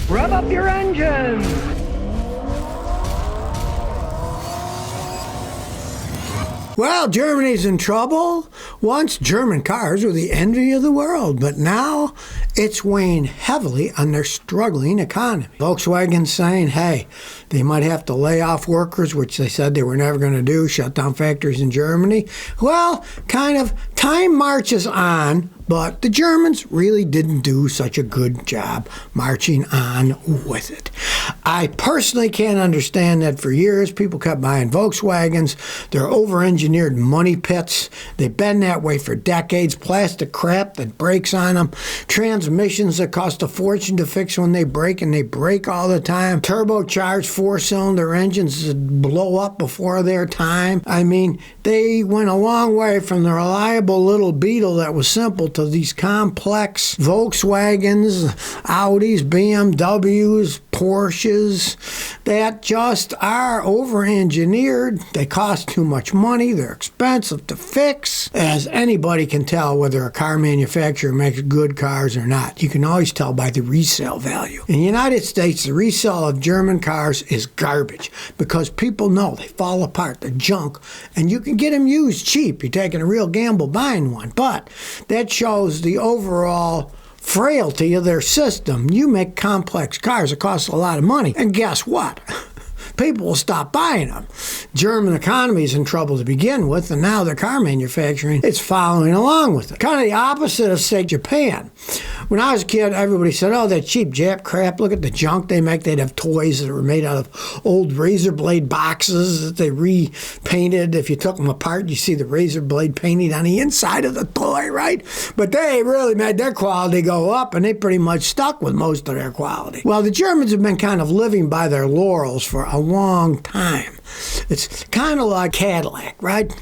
Rev up your engines! Well, Germany's in trouble. Once German cars were the envy of the world, but now it's weighing heavily on their struggling economy. Volkswagen's saying, hey, they might have to lay off workers, which they said they were never going to do, shut down factories in Germany. Well, kind of time marches on, but the Germans really didn't do such a good job marching on with it. I personally can't understand that. For years, people kept buying Volkswagens. They're over-engineered money pits. They've been that way for decades. Plastic crap that breaks on them. Transmissions that cost a fortune to fix when they break, and they break all the time. Turbocharged four-cylinder engines that blow up before their time. I mean, they went a long way from the reliable little Beetle that was simple to these complex Volkswagens, Audis, BMWs, Porsches that just are over-engineered. They cost too much money. They're expensive to fix. As anybody can tell whether a car manufacturer makes good cars or not. You can always tell by the resale value. In the United States, the resale of German cars is garbage because people know they fall apart. They're junk, and you can get them used cheap. You're taking a real gamble buying one, but that shows the overall frailty of their system. You make complex cars that cost a lot of money, and guess what? People will stop buying them. German economy is in trouble to begin with, and now their car manufacturing is following along with it. Kind of the opposite of, say, Japan. When I was a kid, everybody said, oh, that cheap Jap crap, look at the junk they make. They'd have toys that were made out of old razor blade boxes that they repainted. If you took them apart, you see the razor blade painted on the inside of the toy, right? But they really made their quality go up, and they pretty much stuck with most of their quality. Well, the Germans have been kind of living by their laurels for a long time. It's kind of like Cadillac, right?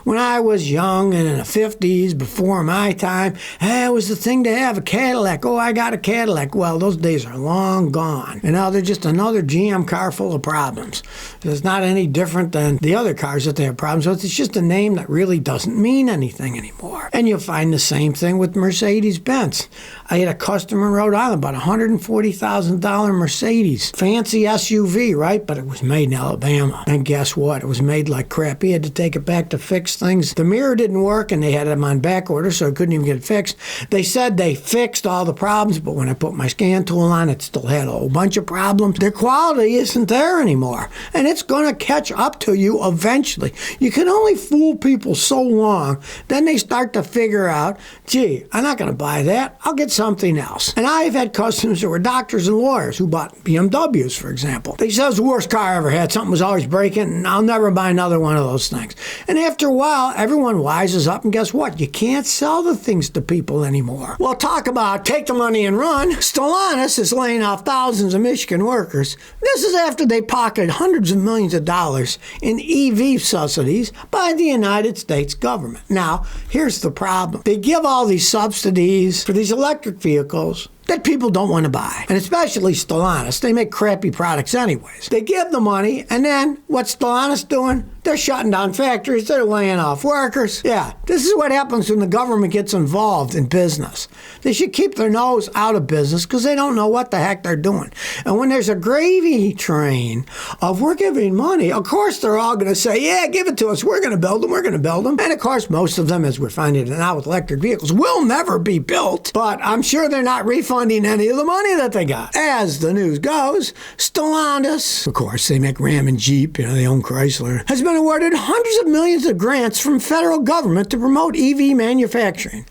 When I was young and in the 50s, before my time, it was the thing to have, a Cadillac. Oh, I got a Cadillac. Well, those days are long gone. And now they're just another GM car full of problems. It's not any different than the other cars that they have problems with. It's just a name that really doesn't mean anything anymore. And you'll find the same thing with Mercedes-Benz. I had a customer in Rhode Island, about $140,000 Mercedes. Fancy SUV, right? But it was made in Alabama. And guess what? It was made like crap. He had to take it back to fix things. The mirror didn't work, and they had them on back order, so it couldn't even get it fixed. They said they fixed all the problems, but when I put my scan tool on, it still had a whole bunch of problems. Their quality isn't there anymore, and it's going to catch up to you eventually. You can only fool people so long, then they start to figure out, gee, I'm not going to buy that. I'll get something else. And I've had customers that were doctors and lawyers who bought BMWs, for example. They said it was the worst car I ever had. Something was always breaking, and I'll never buy another one of those things. And after a while, everyone wises up, and guess what? You can't sell the things to people anymore. Well, talk about take the money and run. Stellantis is laying off thousands of Michigan workers. This is after they pocketed hundreds of millions of dollars in EV subsidies by the United States government. Now, here's the problem. They give all these subsidies for these electric vehicles that people don't want to buy. And especially Stellantis. They make crappy products anyways. They give the money, and then what's Stellantis doing? They're shutting down factories. They're laying off workers. Yeah, this is what happens when the government gets involved in business. They should keep their nose out of business because they don't know what the heck they're doing. And when there's a gravy train of we're giving money, of course they're all going to say, yeah, give it to us. We're going to build them. We're going to build them. And of course, most of them, as we're finding now with electric vehicles, will never be built. But I'm sure they're not refunding any of the money that they got. As the news goes, Stellantis, of course, they make Ram and Jeep, they own Chrysler, has been awarded hundreds of millions of grants from federal government to promote EV manufacturing.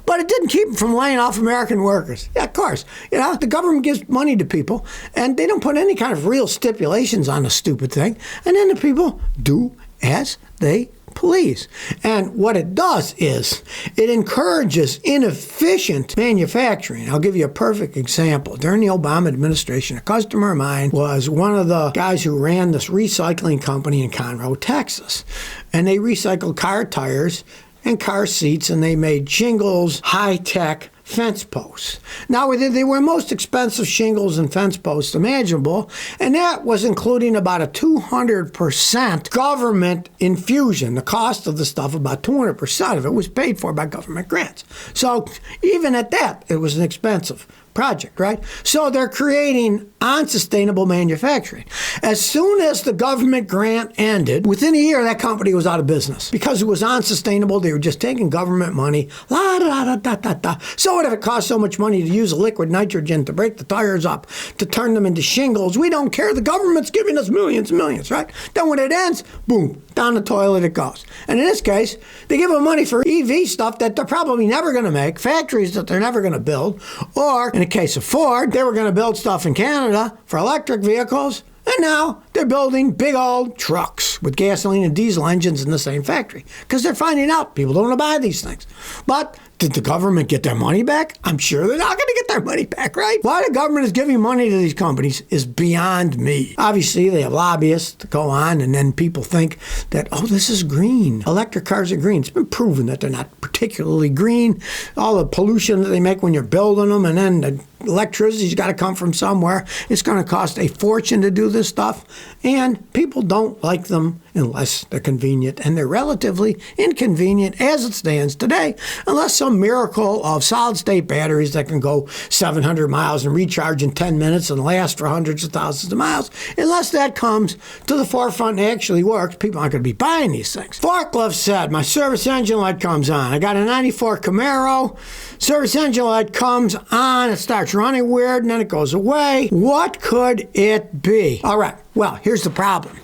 But it didn't keep them from laying off American workers. Yeah, of course. The government gives money to people, and they don't put any kind of real stipulations on the stupid thing. And then the people do as they please. And what it does is it encourages inefficient manufacturing. I'll give you a perfect example. During the Obama administration, a customer of mine was one of the guys who ran this recycling company in Conroe, Texas. And they recycled car tires and car seats, and they made shingles, high-tech fence posts. Now, they were most expensive shingles and fence posts imaginable, and that was including about a 200% government infusion. The cost of the stuff, about 200% of it, was paid for by government grants. So even at that, it was an expensive project, right? So they're creating unsustainable manufacturing. As soon as the government grant ended, within a year, that company was out of business because it was unsustainable. They were just taking government money. La, da, da, da, da, da. So what if it costs so much money to use a liquid nitrogen to break the tires up, to turn them into shingles? We don't care. The government's giving us millions and millions, right? Then when it ends, boom, down the toilet it goes. And in this case, they give them money for EV stuff that they're probably never going to make, factories that they're never going to build, or in the case of Ford, they were going to build stuff in Canada for electric vehicles, and now they're building big old trucks with gasoline and diesel engines in the same factory because they're finding out people don't want to buy these things. But did the government get their money back? I'm sure they're not going to get their money back, right? Why the government is giving money to these companies is beyond me. Obviously, they have lobbyists to go on, and then people think that, oh, this is green. Electric cars are green. It's been proven that they're not particularly green. All the pollution that they make when you're building them, and then the electricity's got to come from somewhere. It's going to cost a fortune to do this stuff, and people don't like them unless they're convenient, and they're relatively inconvenient as it stands today, unless some miracle of solid-state batteries that can go 700 miles and recharge in 10 minutes and last for hundreds of thousands of miles. Unless that comes to the forefront and actually works, people aren't going to be buying these things. Forklift said, my service engine light comes on. I got a 94 Camaro. Service engine light comes on. It starts running weird, and then it goes away. What could it be? All right. Well, here's the problem.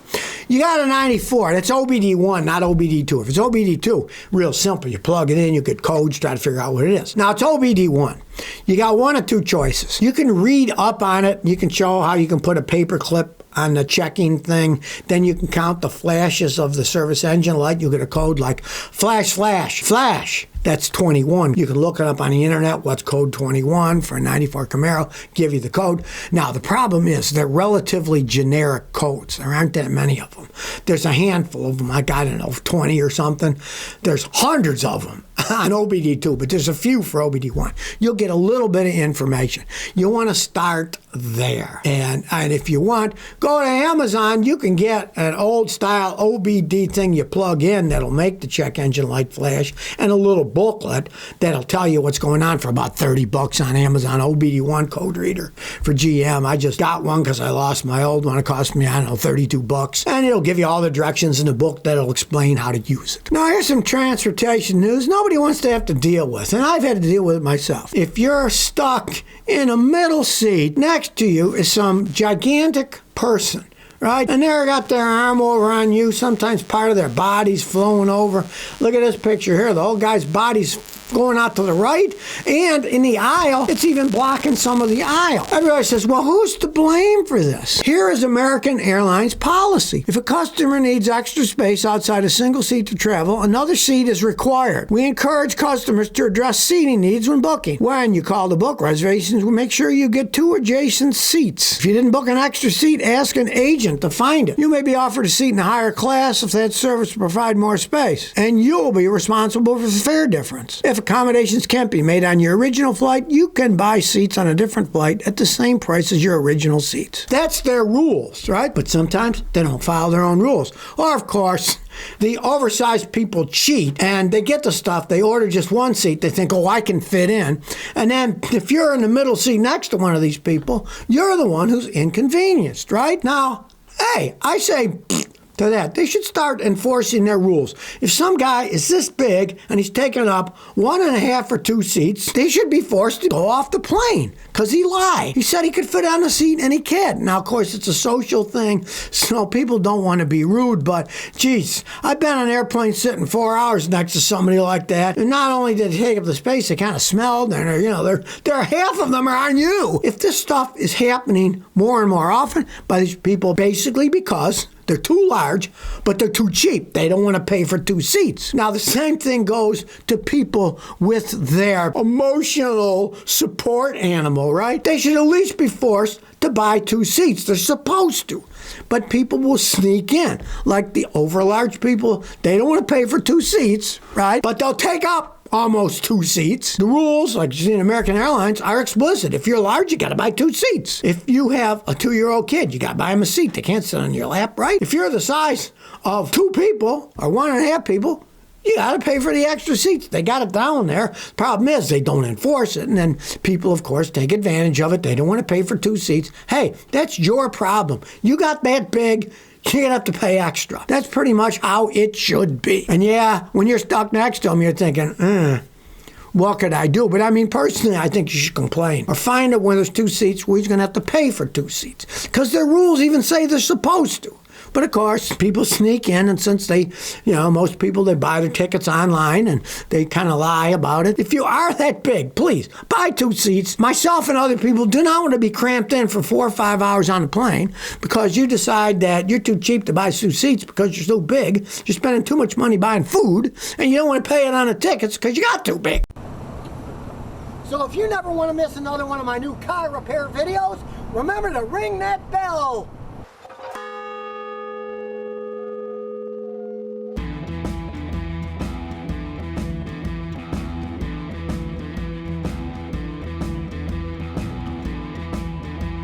You got a 94. That's OBD1, not OBD2. If it's OBD2, real simple. You plug it in, you get codes, try to figure out what it is. Now, it's OBD1. You got one of two choices. You can read up on it. You can show how you can put a paper clip on the checking thing. Then you can count the flashes of the service engine light. You get a code like flash, flash, flash. That's 21. You can look it up on the internet. What's code 21 for a 94 Camaro? Give you the code. Now, the problem is they're relatively generic codes. There aren't that many of them. There's a handful of them, like, I don't know, 20 or something. There's hundreds of them on OBD2, but there's a few for OBD1. You'll get a little bit of information. You want to start there. And if you want, go to Amazon. You can get an old-style OBD thing you plug in that'll make the check engine light flash, and a little booklet that'll tell you what's going on for about $30 on Amazon. OBD1 code reader for GM. I just got one because I lost my old one. It cost me, I don't know, $32. And it'll give you all the directions in the book that'll explain how to use it. Now, here's some transportation news nobody wants to have to deal with, and I've had to deal with it myself. If you're stuck in a middle seat, next to you is some gigantic person, right? And they're got their arm over on you. Sometimes part of their body's flowing over. Look at this picture here. The old guy's body's going out to the right, and in the aisle, it's even blocking some of the aisle. Everybody says, well, who's to blame for this? Here is American Airlines policy. If a customer needs extra space outside a single seat to travel, another seat is required. We encourage customers to address seating needs when booking. When you call to book reservations, we'll make sure you get 2 adjacent seats. If you didn't book an extra seat, ask an agent to find it. You may be offered a seat in a higher class if that service will provide more space, and you'll be responsible for the fare difference. If accommodations can't be made on your original flight, you can buy seats on a different flight at the same price as your original seats. That's their rules, right? But sometimes they don't follow their own rules. Or, of course, the oversized people cheat, and they get the stuff. They order just one seat. They think, oh, I can fit in. And then if you're in the middle seat next to one of these people, you're the one who's inconvenienced, right? Now, hey, I say to that, they should start enforcing their rules. If some guy is this big and he's taking up 1.5 or 2 seats, they should be forced to go off the plane because he lied. He said he could fit on the seat and he can't. Now, of course, it's a social thing, so people don't want to be rude, but geez, I've been on an airplane sitting 4 hours next to somebody like that, and not only did they take up the space, they kind of smelled, and they're half of them are on you. If this stuff is happening more and more often by these people, basically because they're too large, but they're too cheap. They don't want to pay for 2 seats. Now, the same thing goes to people with their emotional support animal, right? They should at least be forced to buy 2 seats. They're supposed to. But people will sneak in. Like the overlarge people, they don't want to pay for 2 seats, right? But they'll take up almost 2 seats. The rules, like you see in American Airlines, are explicit. If you're large, you got to buy 2 seats. If you have a 2-year-old kid, you got to buy them a seat. They can't sit on your lap, right? If you're the size of 2 people or 1.5 people, You got to pay for the extra seats. They got it down there. Problem is, they don't enforce it. And then people, of course, take advantage of it. They don't want to pay for 2 seats. Hey, that's your problem. You got that big, you're going to have to pay extra. That's pretty much how it should be. And yeah, when you're stuck next to them, you're thinking, what could I do? But I mean, personally, I think you should complain. Or find out when there's 2 seats where he's going to have to pay for 2 seats. Because their rules even say they're supposed to. But of course, people sneak in, and since they, most people, they buy their tickets online and they kind of lie about it. If you are that big, please buy 2 seats. Myself and other people do not want to be cramped in for 4 or 5 hours on the plane because you decide that you're too cheap to buy 2 seats because you're so big. You're spending too much money buying food, and you don't want to pay it on the tickets because you got too big. So if you never want to miss another one of my new car repair videos, remember to ring that bell.